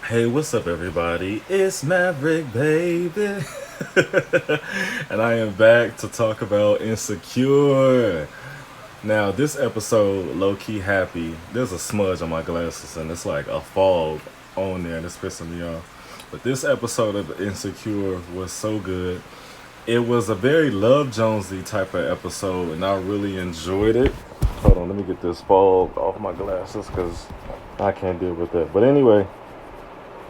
Hey, what's up, everybody? It's Maverick, baby. And I am back to talk about Insecure. Now, this episode, Lowkey Happy, there's a smudge on my glasses and it's like a fog on there and it's pissing me off. But this episode of Insecure was so good. It was a very Love Jonesy type of episode and I really enjoyed it. Hold on, let me get this fog off my glasses because I can't deal with that. But anyway,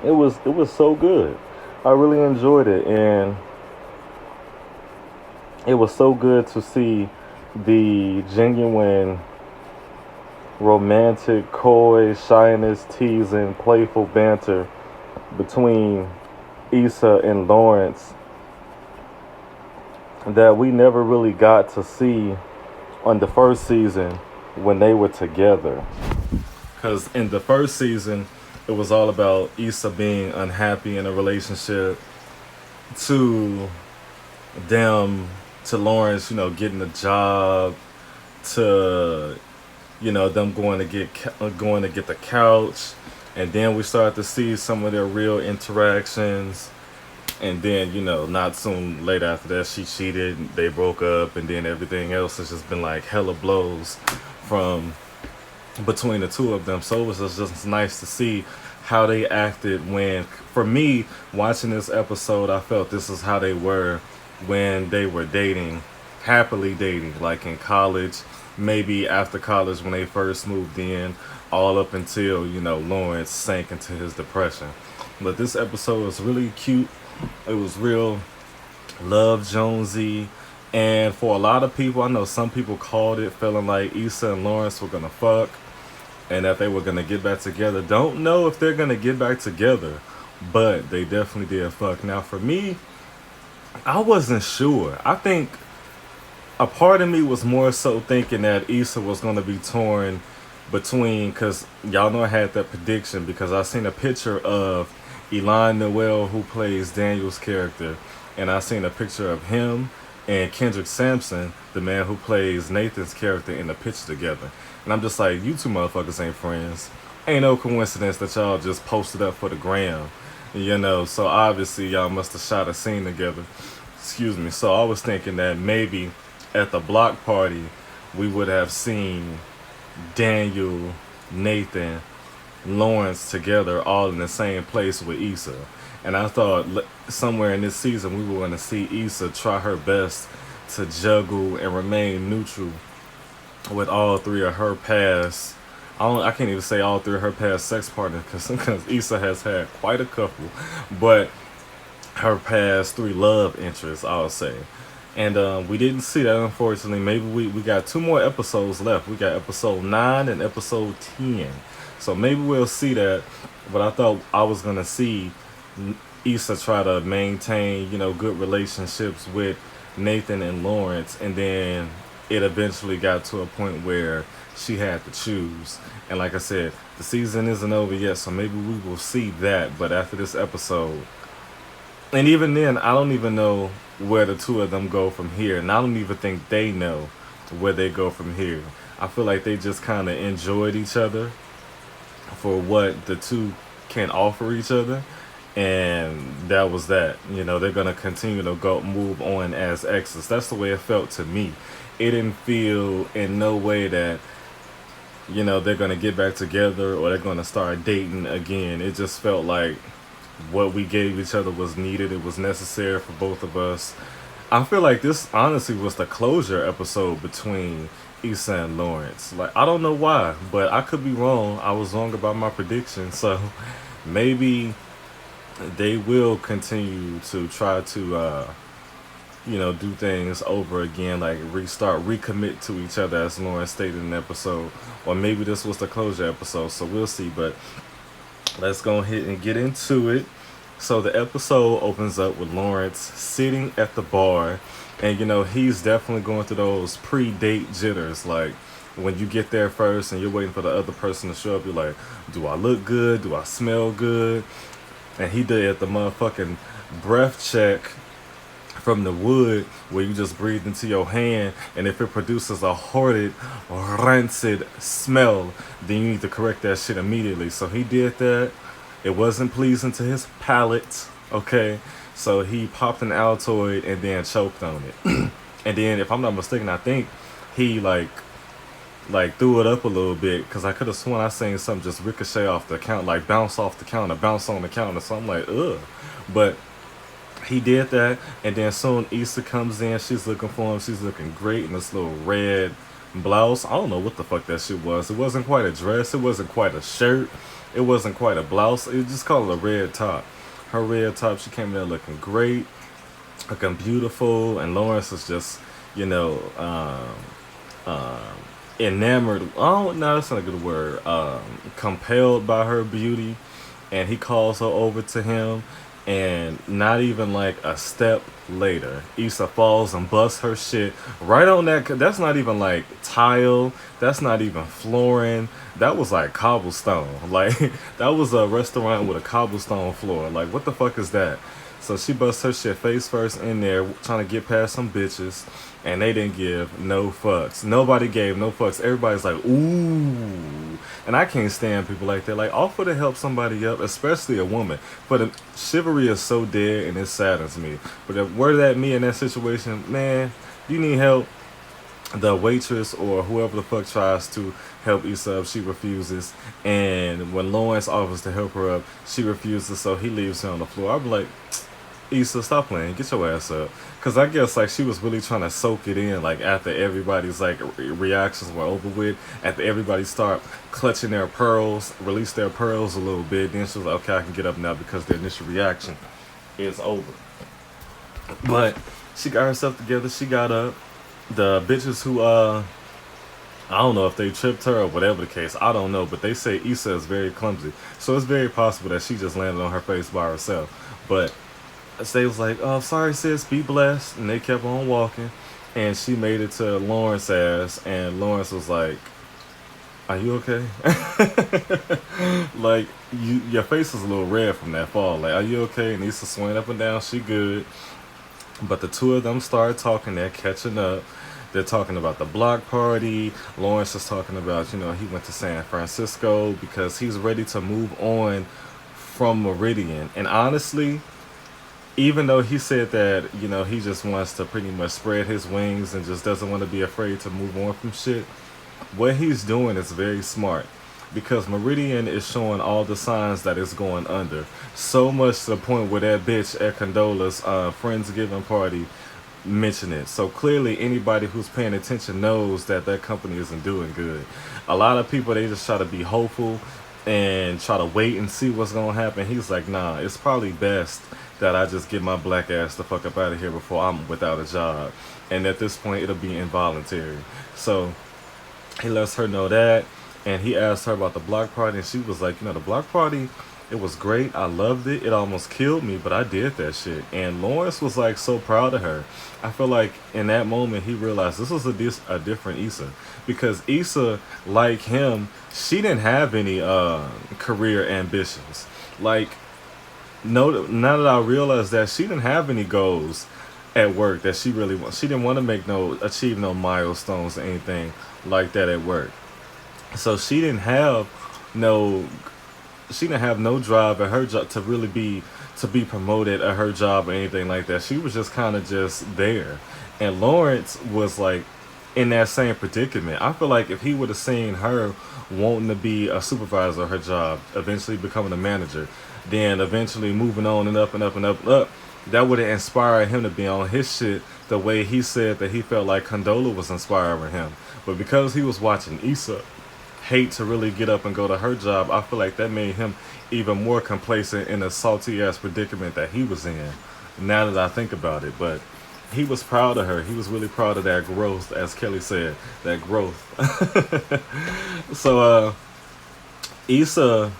it was so good. I really enjoyed it, and it was so good to see the genuine, romantic, coy, shyness, teasing, playful banter between Issa and Lawrence that we never really got to see on the first season when they were together. Because in the first season, it was all about Issa being unhappy in a relationship to them, to Lawrence, getting a job, to them going to get the couch, and then we started to see some of their real interactions. And then not soon later after that, she cheated. They broke up, and then everything else has just been like hella blows from between the two of them. So it was just nice to see how they acted when, for me, watching this episode, I felt this is how they were when they were dating, happily dating, like in college, maybe after college when they first moved in, all up until, Lawrence sank into his depression. But this episode was really cute. It was real Love Jonesy. And for a lot of people, I know some people called it feeling like Issa and Lawrence were gonna fuck and that they were gonna get back together. Don't know if they're gonna get back together, but they definitely did fuck. Now, for me, I wasn't sure. I think a part of me was more so thinking that Issa was gonna be torn between, because y'all know I had that prediction because I seen a picture of Elon Noel, who plays Daniel's character, and I seen a picture of him and Kendrick Sampson, the man who plays Nathan's character, in the picture together. And I'm just like, you two motherfuckers ain't friends. Ain't no coincidence that y'all just posted up for the gram. So obviously y'all must have shot a scene together. Excuse me. So I was thinking that maybe at the block party we would have seen Daniel, Nathan, Lawrence together all in the same place with Issa. And I thought somewhere in this season we were going to see Issa try her best to juggle and remain neutral with all three of her past. I can't even say all three of her past sex partners because Issa has had quite a couple, but her past three love interests, I'll say. And we didn't see that, unfortunately. Maybe we got two more episodes left. We got episode 9 and episode 10. So maybe we'll see that. But I thought I was going to see Issa try to maintain, good relationships with Nathan and Lawrence. And then it eventually got to a point where she had to choose. And like I said, the season isn't over yet. So maybe we will see that. But after this episode, and even then, I don't even know where the two of them go from here. And I don't even think they know where they go from here. I feel like they just kind of enjoyed each other for what the two can offer each other. And that was that. They're going to continue to move on as exes. That's the way it felt to me. It didn't feel in no way that, they're going to get back together or they're going to start dating again. It just felt like what we gave each other was needed. It was necessary for both of us. I feel like this honestly was the closure episode between Issa and Lawrence. Like, I don't know why, but I could be wrong. I was wrong about my prediction. So maybe they will continue to try to, do things over again, like recommit to each other, as Lawrence stated in the episode. Or maybe this was the closure episode. So we'll see. But let's go ahead and get into it. So the episode opens up with Lawrence sitting at the bar, and he's definitely going through those pre-date jitters. Like when you get there first and you're waiting for the other person to show up, you're like, do I look good? Do I smell good? And he did the motherfucking breath check from the wood where you just breathe into your hand, and if it produces a horrid, rancid smell, then you need to correct that shit immediately. So he did that. It wasn't pleasing to his palate. Okay, so he popped an Altoid and then choked on it. And then, if I'm not mistaken, I think he like threw it up a little bit because I could have sworn I seen something just ricochet off the counter, like bounce off the counter, bounce on the counter. So I'm like, ugh. But he did that, and then soon Issa comes in. She's looking for him. She's looking great in this little red blouse. I don't know what the fuck that shit was. It wasn't quite a dress. It wasn't quite a shirt. It wasn't quite a blouse. It just called it a red top. Her red top. She came in there looking great, looking beautiful, and Lawrence is just, you know, enamored. Oh no, that's not a good word. Compelled by her beauty, and he calls her over to him, and not even like a step later, Issa falls and busts her shit right on that. That's not even like tile. That's not even flooring. That was like cobblestone. Like that was a restaurant with a cobblestone floor. Like what the fuck is that? So she busts her shit face first in there, trying to get past some bitches, and they didn't give no fucks. Nobody gave no fucks. Everybody's like, ooh. And I can't stand people like that. Like, offer to help somebody up, especially a woman. But chivalry is so dead, and it saddens me. But if were that me in that situation, man, you need help. The waitress or whoever the fuck tries to help Issa up, she refuses. And when Lawrence offers to help her up, she refuses, so he leaves her on the floor. I'm like, Issa, stop playing. Get your ass up. Because I guess, like, she was really trying to soak it in, like, after everybody's, like, reactions were over with, after everybody start clutching their pearls, release their pearls a little bit, then she was like, okay, I can get up now because the initial reaction is over. But she got herself together. She got up. The bitches who, I don't know if they tripped her or whatever the case. I don't know. But they say Issa is very clumsy. So it's very possible that she just landed on her face by herself. But they was like, oh, sorry, sis, be blessed. And they kept on walking. And she made it to Lawrence's ass. And Lawrence was like, are you okay? Like, your face is a little red from that fall. Like, are you okay? And Issa swaying up and down. She good. But the two of them started talking. They're catching up. They're talking about the block party. Lawrence is talking about, you know, he went to San Francisco because he's ready to move on from Meridian. And honestly, even though he said that, you know, he just wants to pretty much spread his wings and just doesn't want to be afraid to move on from shit, what he's doing is very smart. Because Meridian is showing all the signs that it's going under. So much to the point where that bitch at Condola's Friendsgiving party mentioned it. So clearly anybody who's paying attention knows that that company isn't doing good. A lot of people, they just try to be hopeful and try to wait and see what's going to happen. He's like, nah, it's probably best that I just get my black ass the fuck up out of here before I'm without a job. And at this point, it'll be involuntary. So he lets her know that. And he asked her about the block party, and she was like, you know, the block party, it was great. I loved it. It almost killed me, but I did that shit. And Lawrence was like so proud of her. I feel like in that moment he realized this was a different Issa. Because Issa, like him, she didn't have any career ambitions. Like, no, now that I realized that, she didn't have any goals at work that she really wants. She didn't want to achieve no milestones or anything like that at work. So she didn't have no drive at her job to really be promoted at her job or anything like that. She was just kind of just there. And Lawrence was like in that same predicament. I feel like if he would have seen her wanting to be a supervisor at her job, eventually becoming a manager, then eventually moving on and up and up and up and up, that would have inspired him to be on his shit the way he said that he felt like Condola was inspiring him. But because he was watching Issa hate to really get up and go to her job, I feel like that made him even more complacent in a salty ass predicament that he was in, now that I think about it. But he was proud of her. He was really proud of that growth, as Kelly said, that growth. So Issa,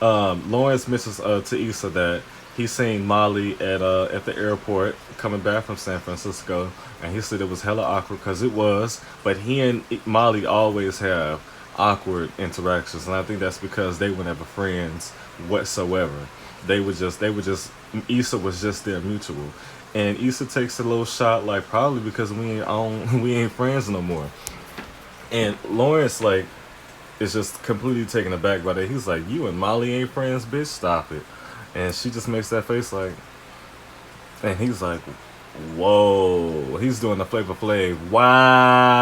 Lawrence mentions to Issa that he seen Molly at the airport coming back from San Francisco, and he said it was hella awkward because it was, but he and Molly always have awkward interactions, and I think that's because they were never friends whatsoever. They were just Issa was just their mutual, and Issa takes a little shot, like, probably because we ain't friends no more. And Lawrence, like, is just completely taken aback by that. He's like, "You and Molly ain't friends, bitch. Stop it." And she just makes that face like, and he's like, "Whoa!" He's doing the Flavor Flav. Wow.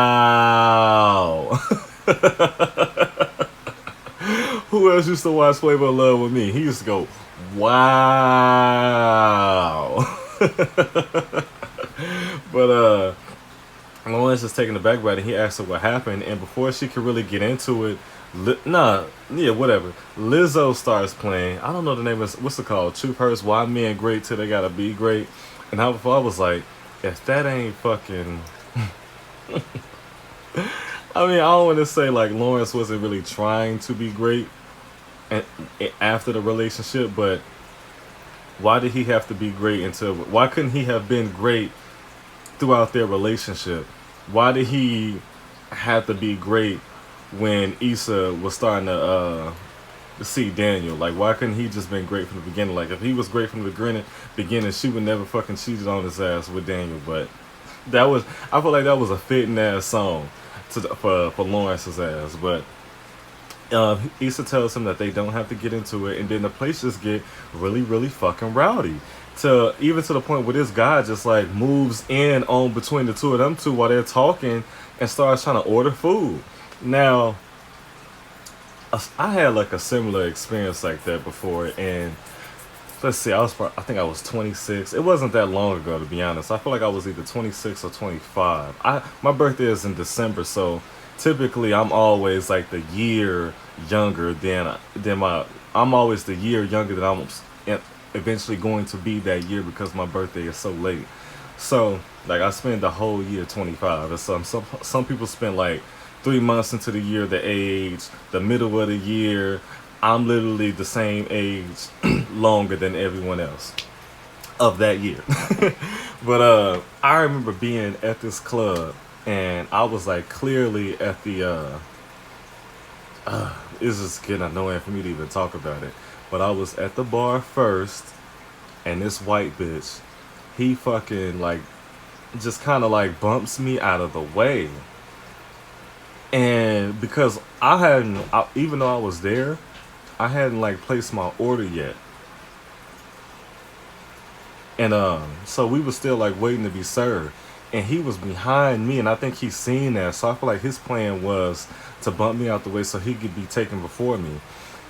Who else used to watch Flavor of Love with me? He used to go, "Wow." But Lawrence is taken aback by it. He asks her what happened, and before she could really get into it, whatever. Lizzo starts playing. I don't know the name of what's it called. Truth Hurts. Why men great till they gotta be great. And I was like, if that ain't fucking. I mean, I don't want to say like Lawrence wasn't really trying to be great, and after the relationship, but why did he have to be great until? Why couldn't he have been great throughout their relationship? Why did he have to be great when Issa was starting to see Daniel? Like, why couldn't he just been great from the beginning? Like, if he was great from the beginning, she would never fucking cheated on his ass with Daniel. But I feel like that was a fitting ass song for Lawrence's ass. But Issa tells him that they don't have to get into it, and then the place just get really, really fucking rowdy. Even to the point where this guy just like moves in on between the two of them two while they're talking and starts trying to order food. Now, I had like a similar experience like that before, and let's see, I think I was 26. It wasn't that long ago, to be honest. I feel like I was either 26 or 25. My birthday is in December, so typically I'm always like the year younger than my. I'm always the year younger than I'm eventually going to be that year because my birthday is so late. So like I spend the whole year 25. And some people spend like 3 months into the year, the age, the middle of the year. I'm literally the same age longer than everyone else of that year. But I remember being at this club, and I was like clearly at the it's just getting annoying for me to even talk about it. But I was at the bar first, and this white bitch, he fucking like just kind of like bumps me out of the way. And because even though I was there, I hadn't like placed my order yet. And so we were still like waiting to be served. And he was behind me, and I think he's seen that. So I feel like his plan was to bump me out the way so he could be taken before me.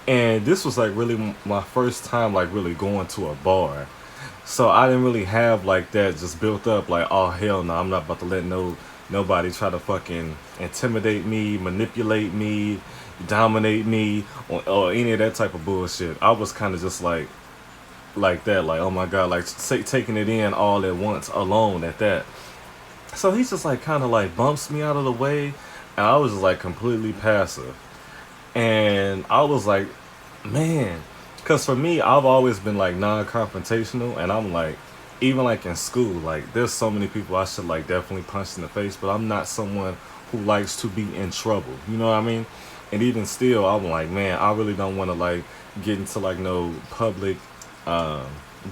And this was like really my first time like really going to a bar. So I didn't really have like that just built up like, oh hell no, I'm not about to let nobody try to fucking intimidate me, manipulate me, dominate me, or any of that type of bullshit. I was kind of just like that, like oh my god, like taking it in all at once, alone at that. So he's just like kind of like bumps me out of the way, and I was just like completely passive. And I was like, man, because for me, I've always been like non-confrontational, and I'm like, even like in school, like there's so many people I should like definitely punch in the face, but I'm not someone who likes to be in trouble. You know what I mean? And even still, I'm like, man, I really don't want to like get into like no public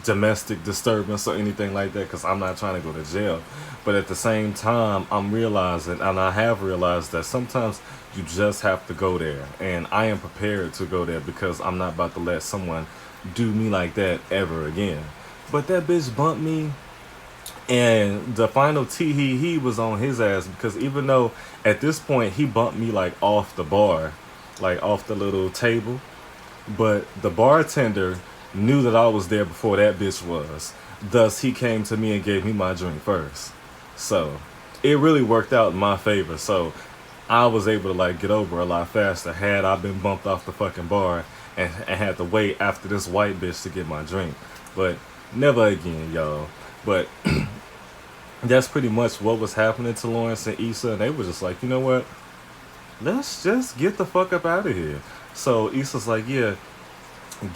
domestic disturbance or anything like that, because I'm not trying to go to jail. But at the same time, I'm realizing, and I have realized, that sometimes you just have to go there, and I am prepared to go there because I'm not about to let someone do me like that ever again. But that bitch bumped me, and the final he was on his ass, because even though at this point he bumped me like off the bar, like off the little table, but the bartender knew that I was there before that bitch was. Thus, he came to me and gave me my drink first. So, it really worked out in my favor. So, I was able to like get over a lot faster had I been bumped off the fucking bar and had to wait after this white bitch to get my drink. But never again, y'all. But that's pretty much what was happening to Lawrence and Issa. And they were just like, you know what? Let's just get the fuck up out of here. So Issa's like, yeah,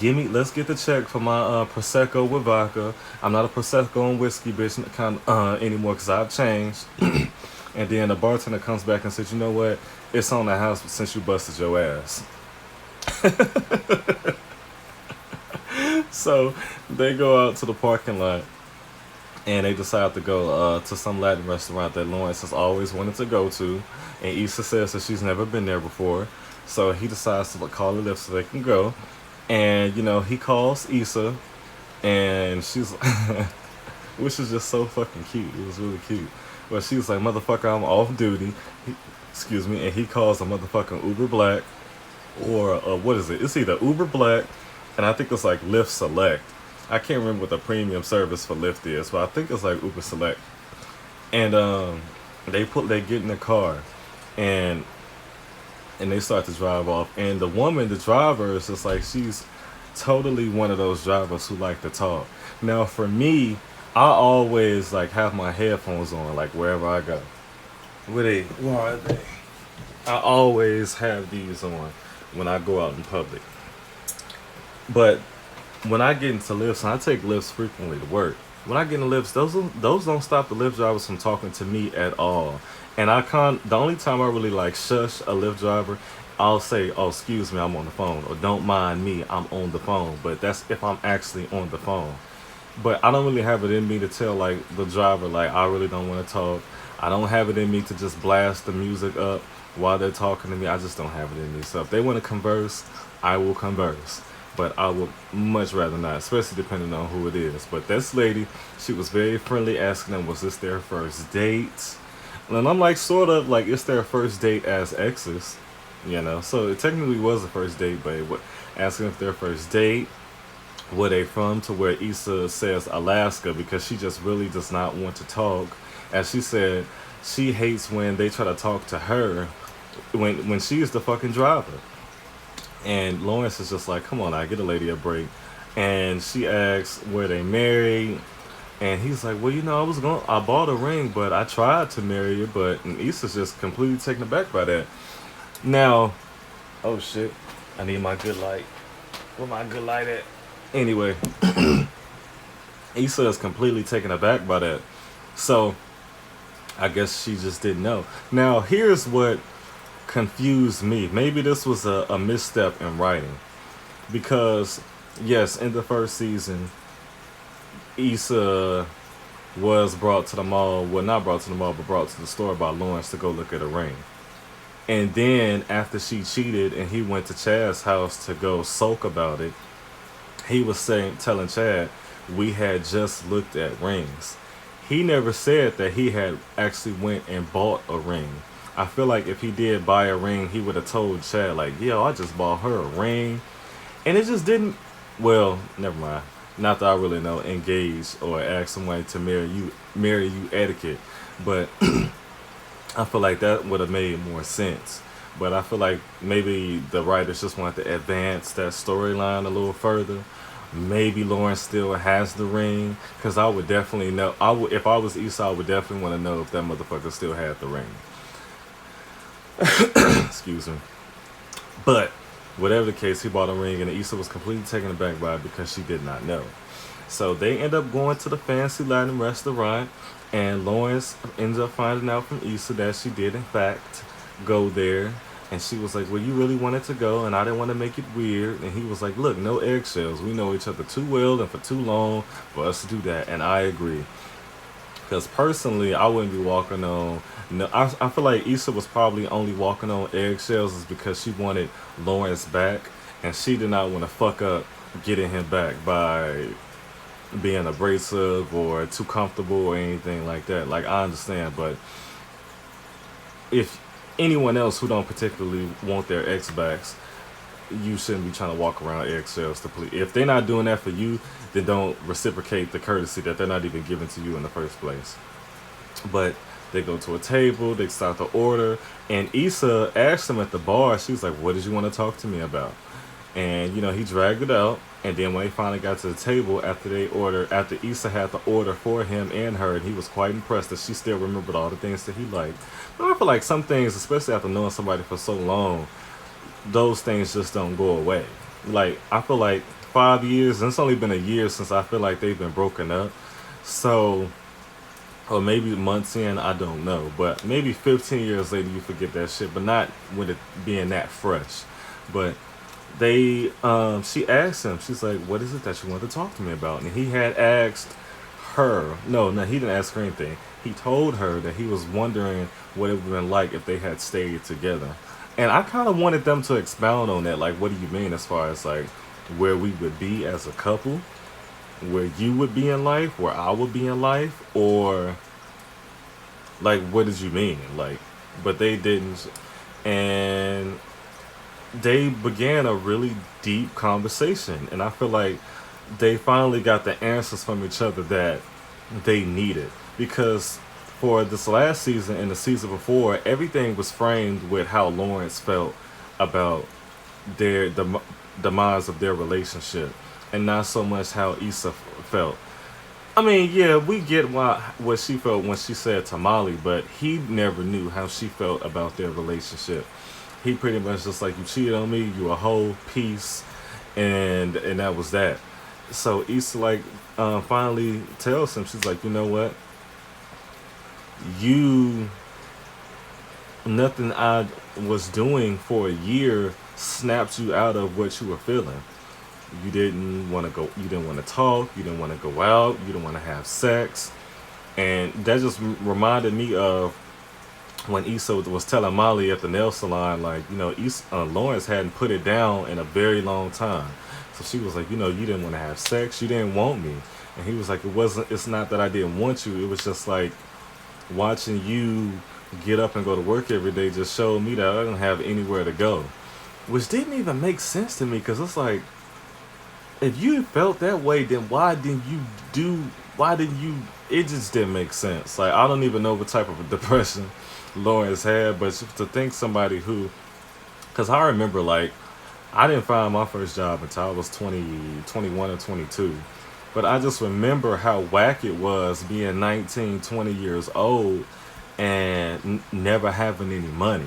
let's get the check for my prosecco with vodka. I'm not a prosecco and whiskey bitch anymore because I've changed. And then the bartender comes back and says, you know what? It's on the house since you busted your ass. So they go out to the parking lot, and they decide to go to some Latin restaurant that Lawrence has always wanted to go to. And Issa says that she's never been there before. So he decides to call the Lyft so they can go. And, he calls Issa, and she's which is just so fucking cute. It was really cute. But she was like, motherfucker, I'm off duty. Excuse me. And he calls a motherfucking Uber Black, or what is it? It's either Uber Black, and I think it's like Lyft Select. I can't remember what the premium service for Lyft is, but I think it's like Uber Select. And they get in the car, and they start to drive off. And the woman, the driver, is just like, she's totally one of those drivers who like to talk. Now for me, I always like have my headphones on, like wherever I go. Where are they? I always have these on when I go out in public. But when I get into lifts, and I take lifts frequently to work. When I get in lifts, those don't stop the lift drivers from talking to me at all. And the only time I really like shush a lift driver, I'll say, "Oh, excuse me, I'm on the phone," or "Don't mind me, I'm on the phone." But that's if I'm actually on the phone. But I don't really have it in me to tell like the driver, like, I really don't want to talk. I don't have it in me to just blast the music up while they're talking to me. I just don't have it in me. So if they want to converse, I will converse. But I would much rather not, especially depending on who it is. But this lady, she was very friendly, asking them, was this their first date? And I'm like, sort of, like, it's their first date as exes, So it technically was the first date, but asking if their first date, where they from, to where Issa says Alaska, because she just really does not want to talk. As she said, she hates when they try to talk to her when she is the fucking driver. And Lawrence is just like, come on, I get a lady a break. And she asks where they married. And he's like, well, I bought a ring, but I tried to marry you. And Issa's just completely taken aback by that. Now, oh shit, I need my good light. Where my good light at? Anyway, Issa is completely taken aback by that. So, I guess she just didn't know. Now, here's what confused me. Maybe this was a misstep in writing. Because, yes, in the first season, Issa was brought to the mall. Well, not brought to the mall, but brought to the store by Lawrence to go look at a ring. And then, after she cheated and he went to Chad's house to go sulk about it, he was telling Chad, we had just looked at rings. He never said that he had actually went and bought a ring. I feel like if he did buy a ring, he would have told Chad, like, yo, I just bought her a ring. And it just didn't, well, never mind. Not that I really know engage or ask someone to marry you etiquette. But I feel like that would have made more sense. But I feel like maybe the writers just wanted to advance that storyline a little further. Maybe Lauren still has the ring, because I would definitely know. If I was Issa, I would definitely want to know if that motherfucker still had the ring. Excuse me. But whatever the case, he bought a ring, and Issa was completely taken aback by it because she did not know. So they end up going to the fancy Latin restaurant, and Lawrence ends up finding out from Issa that she did in fact go there. And she was like, well, you really wanted to go, and I didn't want to make it weird. And he was like, look, no eggshells. We know each other too well and for too long for us to do that. And I agree. Because personally, I wouldn't be walking on... No, I feel like Issa was probably only walking on eggshells is because she wanted Lawrence back. And she did not want to fuck up getting him back by being abrasive or too comfortable or anything like that. Like, I understand, but if anyone else who don't particularly want their ex backs, you shouldn't be trying to walk around eggshells to please. If they're not doing that for you, then don't reciprocate the courtesy that they're not even giving to you in the first place. But they go to a table, they start to order, and Issa asked them at the bar, she was like, what did you want to talk to me about? And, he dragged it out. And then when they finally got to the table, after Issa had the order for him and her, and he was quite impressed that she still remembered all the things that he liked. But I feel like some things, especially after knowing somebody for so long, those things just don't go away. Like, I feel like 5 years, and it's only been a year since I feel like they've been broken up. So, or maybe months in, I don't know. But maybe 15 years later, you forget that shit, but not with it being that fresh. But she asked him, she's like, what is it that you want to talk to me about? And he had asked her, no, he didn't ask her anything. He told her that he was wondering what it would have been like if they had stayed together. And I kind of wanted them to expound on that. Like, what do you mean as far as like where we would be as a couple, where you would be in life, where I would be in life, or like what did you mean? Like, but they didn't, and they began a really deep conversation, and I feel like they finally got the answers from each other that they needed because for this last season and the season before, everything was framed with how Lawrence felt about the demise of their relationship, and not so much how Issa felt. I mean, yeah, we get what she felt when she said to Molly, but he never knew how she felt about their relationship. He pretty much just like, you cheated on me, you a whole piece, and that was that. So Issa like finally tells him, she's like, you know what, you nothing I was doing for a year snapped you out of what you were feeling. You didn't want to go. You didn't want to talk. You didn't want to go out. You didn't want to have sex, and that just reminded me of when Issa was telling Molly at the nail salon, like, you know, Lawrence hadn't put it down in a very long time. So she was like, you know, you didn't want to have sex. You didn't want me, and he was like, it wasn't. It's not that I didn't want you. It was just like watching you get up and go to work every day just showed me that I didn't have anywhere to go, which didn't even make sense to me because it's like, if you felt that way, then why didn't you do? Why didn't you? It just didn't make sense. Like, I don't even know what type of depression Lawrence had, but to think somebody who, because I remember like I didn't find my first job until I was 20, 21 or 22. But I just remember how whack it was being 19, 20 years old and never having any money.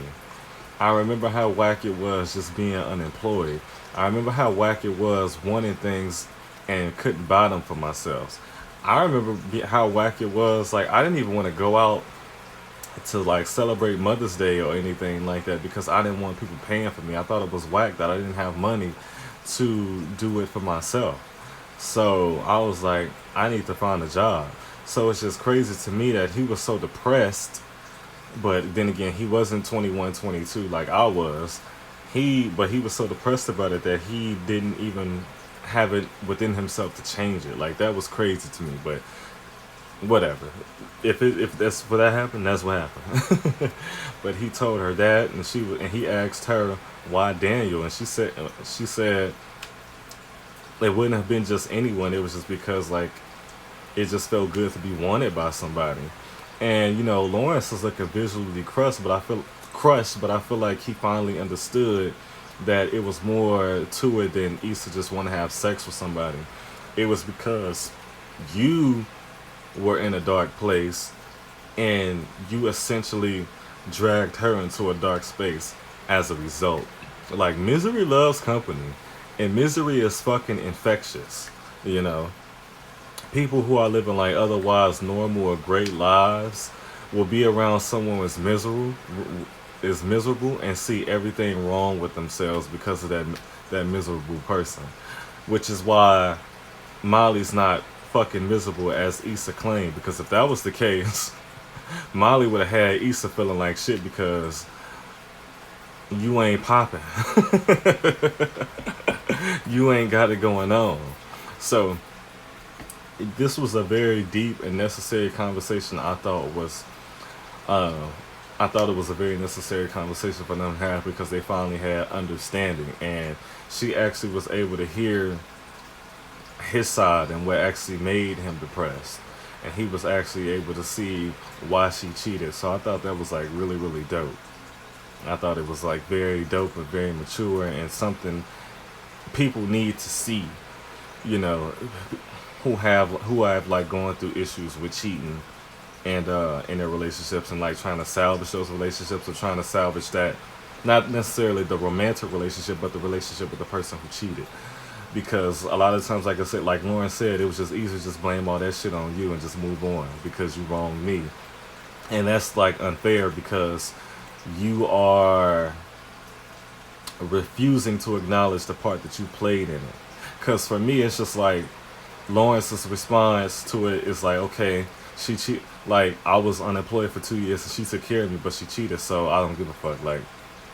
I remember how whack it was just being unemployed. I remember how whack it was wanting things and couldn't buy them for myself. I remember how whack it was. Like, I didn't even want to go out to like celebrate Mother's Day or anything like that because I didn't want people paying for me. I thought it was whack that I didn't have money to do it for myself. So I was like, I need to find a job. So it's just crazy to me that he was so depressed, but then again, he wasn't 21, 22 like I was. But he was so depressed about it that he didn't even have it within himself to change it. Like, that was crazy to me, but whatever. If that's what that happened, that's what happened. But he told her that, and he asked her why Daniel, and she said it wouldn't have been just anyone. It was just because like it just felt good to be wanted by somebody. And you know, Lawrence is like a visually crushed, but I feel like he finally understood that it was more to it than Issa just want to have sex with somebody. It was because you were in a dark place and you essentially dragged her into a dark space as a result. Like, misery loves company, and misery is fucking infectious, you know. People who are living like otherwise normal or great lives will be around someone who's miserable and see everything wrong with themselves because of that miserable person. Which is why Molly's not fucking miserable as Issa claimed, because if that was the case, Molly would have had Issa feeling like shit because you ain't popping. You ain't got it going on. So this was a very deep and necessary conversation. Uh, I thought it was a very necessary conversation for them to have because they finally had understanding, and she actually was able to hear his side and what actually made him depressed, and he was actually able to see why she cheated. So I thought that was like really, really dope. I thought it was like very dope and very mature and something people need to see, you know, who have like going through issues with cheating and in their relationships, and like trying to salvage those relationships, or trying to salvage that, not necessarily the romantic relationship but the relationship with the person who cheated. Because a lot of times, like I said, like Lauren said, it was just easy to just blame all that shit on you and just move on because you wronged me. And that's like unfair because you are refusing to acknowledge the part that you played in it. Because for me, it's just like Lawrence's response to it is like, okay, she cheat. Like, I was unemployed for 2 years and she took care of me, but she cheated, so I don't give a fuck. Like,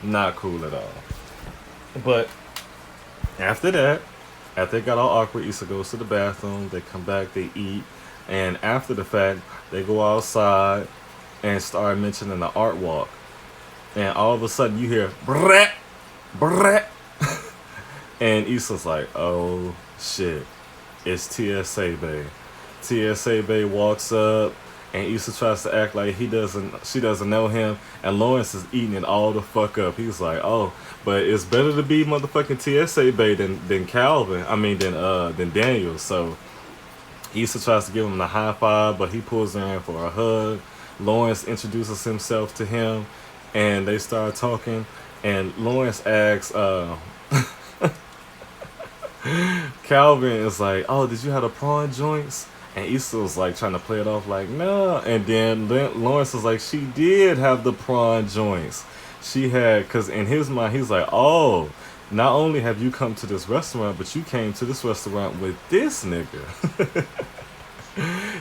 Not cool at all. But after that, after they got all awkward, Issa goes to the bathroom. They come back, they eat, and after the fact, they go outside and start mentioning the art walk. And all of a sudden, you hear brat, brat, and Issa's like, "Oh shit, it's TSA Bae." TSA Bae walks up, and Issa tries to act like she doesn't know him, and Lawrence is eating it all the fuck up. He's like, "Oh, but it's better to be motherfucking TSA Bae than Calvin. I mean, than Daniel." So Issa tries to give him the high five, but he pulls her in for a hug. Lawrence introduces himself to him, and they start talking. And Lawrence asks, Calvin is like, "Oh, did you have the prawn joints?" And Issa was like trying to play it off like, "No." And then Lawrence is like, "She did have the prawn joints. She had," because in his mind, he's like, "Oh, not only have you come to this restaurant, but you came to this restaurant with this nigga."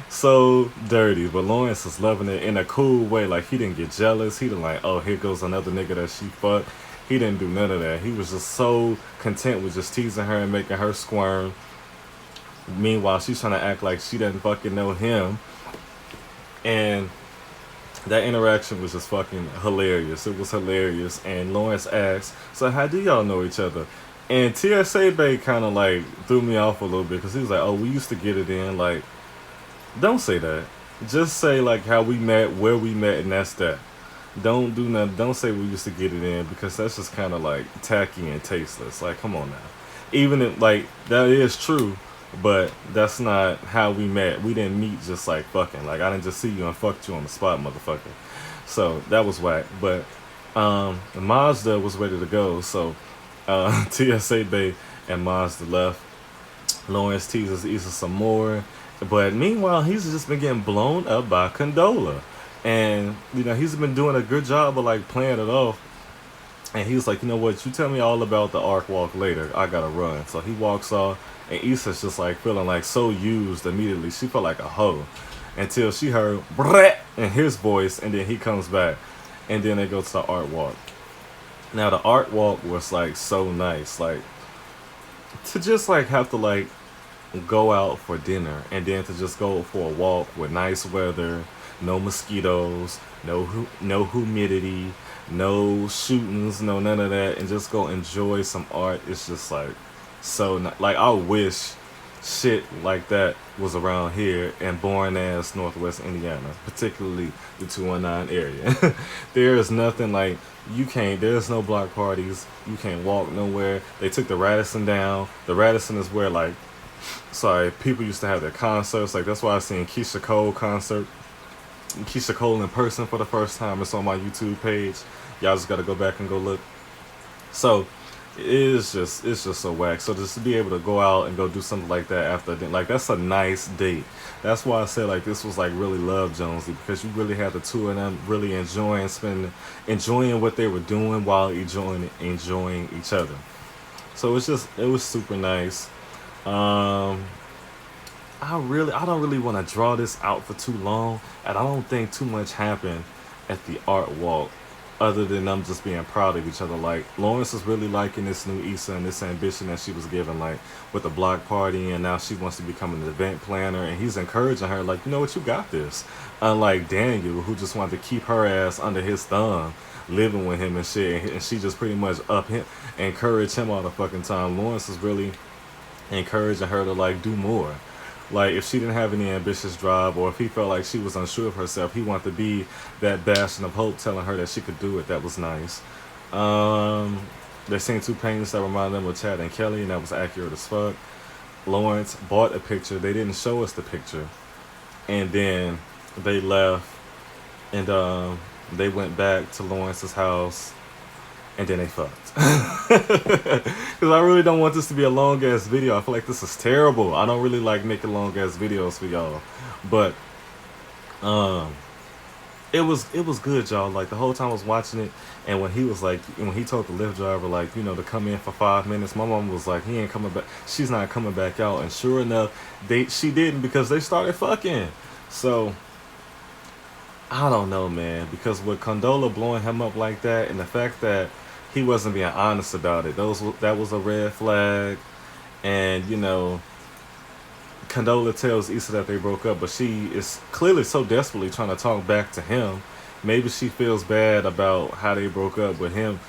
So dirty, but Lawrence is loving it in a cool way. Like, he didn't get jealous. He didn't like, "Oh, here goes another nigga that she fucked." He didn't do none of that. He was just so content with just teasing her and making her squirm. Meanwhile, she's trying to act like she doesn't fucking know him. And that interaction was just fucking hilarious. It was hilarious. And Lawrence asked, "So how do y'all know each other?" And TSA Bay kind of like threw me off a little bit because he was like, "Oh, we used to get it in." Like, don't say that. Just say like how we met, where we met, and that's that. Don't do nothing. Don't say we used to get it in because that's just kind of like tacky and tasteless. Like, come on now. Even if like that is true, but that's not how we met. We didn't meet just like fucking. Like, I didn't just see you and fucked you on the spot, motherfucker. So that was whack. But Mazda was ready to go. So TSA Bay and Mazda left. Lawrence teases Issa some more. But meanwhile, he's just been getting blown up by Condola. And, he's been doing a good job of like playing it off. And he was like, "You know what? You tell me all about the arc walk later. I gotta run." So he walks off, and Issa's just like feeling like so used immediately. She felt like a hoe until she heard "brat" in his voice, and then he comes back, and then they go to the art walk. Now the art walk was like so nice, like to just like have to like go out for dinner and then to just go for a walk with nice weather, no mosquitoes, no humidity, no shootings, no none of that, and just go enjoy some art. It's just like so like I wish shit like that was around here in boring ass Northwest Indiana, particularly the 219 area. There is nothing like there's no block parties. You can't walk nowhere. They took the Radisson down. The Radisson is where like people used to have their concerts. Like, that's why I seen Keisha Cole in person for the first time. It's on my YouTube page. Y'all just gotta go back and go look. So it's just so whack. So just to be able to go out and go do something like that after like that's a nice date. That's why I said like this was like really Love Jonesy, because you really had the two of them really enjoying what they were doing while enjoying each other. So it was super nice. I don't really want to draw this out for too long, and I don't think too much happened at the art walk, other than them just being proud of each other. Like, Lawrence is really liking this new Issa and this ambition that she was given, like with the block party, and now she wants to become an event planner, and he's encouraging her, like, "You know what, you got this." Unlike Daniel, who just wanted to keep her ass under his thumb, living with him and shit, and she just pretty much encouraged him all the fucking time. Lawrence is really encouraging her to like do more. Like, if she didn't have any ambitious drive, or if he felt like she was unsure of herself, he wanted to be that bastion of hope, telling her that she could do it. That was nice. They seen two paintings that reminded them of Chad and Kelly, and that was accurate as fuck. Lawrence bought a picture. They didn't show us the picture, and then they left, and they went back to Lawrence's house, and then they fucked. Because I really don't want this to be a long ass video. I feel like this is terrible. I don't really like making long ass videos for y'all, but it was good, y'all. Like, the whole time I was watching it, and when he told the Lyft driver, like, to come in for 5 minutes, my mom was like, "He ain't coming back. She's not coming back out." And sure enough, she didn't, because they started fucking. So I don't know, man, because with Condola blowing him up like that, and the fact that he wasn't being honest about it. That was a red flag. And Condola tells Issa that they broke up, but she is clearly so desperately trying to talk back to him. Maybe she feels bad about how they broke up with him,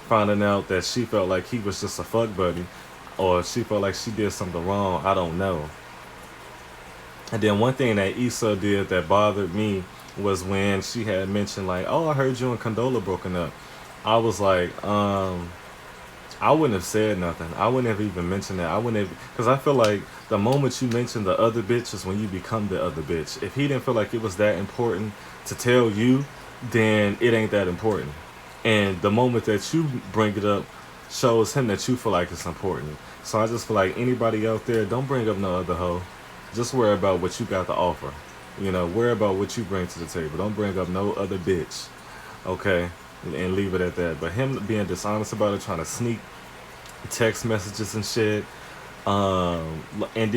finding out that she felt like he was just a fuck buddy, or she felt like she did something wrong. I don't know. And then one thing that Issa did that bothered me was when she had mentioned like, "Oh, I heard you and Condola broken up." I was like, I wouldn't have said nothing. I wouldn't have even mentioned that. I wouldn't have, because I feel like the moment you mention the other bitch is when you become the other bitch. If he didn't feel like it was that important to tell you, then it ain't that important. And the moment that you bring it up shows him that you feel like it's important. So I just feel like anybody out there, don't bring up no other hoe. Just worry about what you got to offer. Worry about what you bring to the table. Don't bring up no other bitch. Okay? And leave it at that. But him being dishonest about it, trying to sneak text messages and shit, and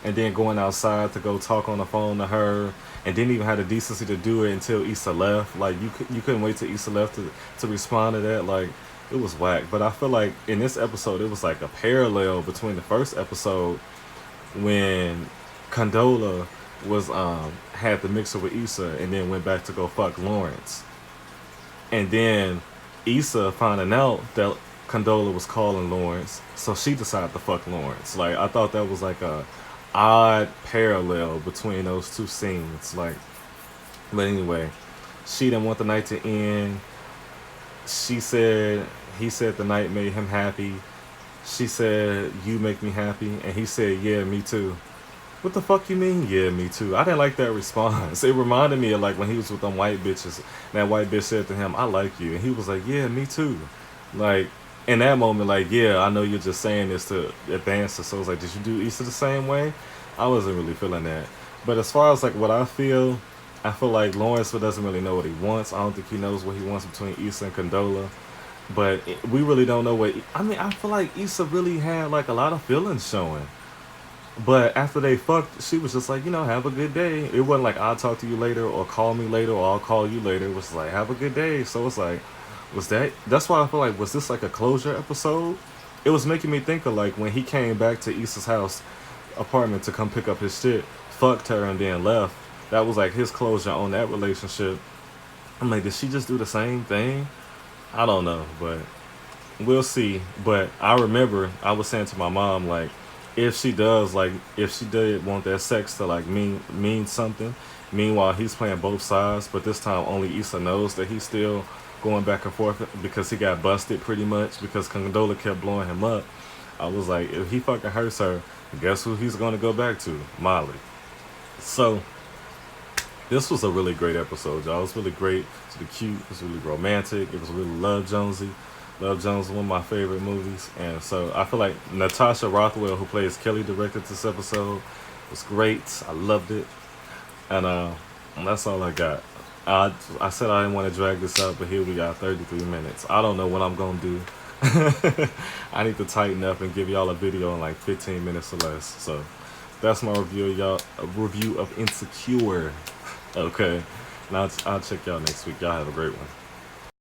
then going outside to go talk on the phone to her, and didn't even have the decency to do it until Issa left. Like you couldn't wait till Issa left to respond to that. Like it was whack. But I feel like in this episode it was like a parallel between the first episode when Condola was had the mixer with Issa and then went back to go fuck Lawrence. And then Issa finding out that Condola was calling Lawrence, so she decided to fuck Lawrence. Like I thought that was like a odd parallel between those two scenes. Like, but anyway, she didn't want the night to end. He said the night made him happy. She said, "You make me happy," and he said, "Yeah, me too." What the fuck you mean? Yeah, me too. I didn't like that response. It reminded me of like when he was with them white bitches. And that white bitch said to him, "I like you," and he was like, "Yeah, me too." Like in that moment, like, yeah, I know you're just saying this to advance the. So it's like, did you do Issa the same way? I wasn't really feeling that. But as far as like what I feel like Lawrence doesn't really know what he wants. I don't think he knows what he wants between Issa and Condola. But we really don't know what. I mean, I feel like Issa really had like a lot of feelings showing. But after they fucked, she was just like, have a good day. It wasn't like, "I'll talk to you later," or "Call me later," or "I'll call you later." It was like, "Have a good day." So it's like, that's why I feel like, was this like a closure episode? It was making me think of like when he came back to Issa's house apartment to come pick up his shit, fucked her and then left. That was like his closure on that relationship. I'm like, did she just do the same thing? I don't know, but we'll see. But I remember I was saying to my mom, like, if she did want that sex to like mean something. Meanwhile, he's playing both sides, but this time only Issa knows that he's still going back and forth because he got busted pretty much because Condola kept blowing him up. I was like, if he fucking hurts her, guess who he's gonna go back to? Molly. So this was a really great episode, y'all. It was really great. It was really cute. It was really romantic. It was really Love Jonesy. Love Jones is one of my favorite movies. And so I feel like Natasha Rothwell, who plays Kelly, directed this episode. It was great. I loved it. And that's all I got. I said I didn't want to drag this out, but here we got 33 minutes. I don't know what I'm going to do. I need to tighten up and give y'all a video in like 15 minutes or less. So that's my review, y'all. A review of Insecure. Okay. Now I'll check y'all next week. Y'all have a great one.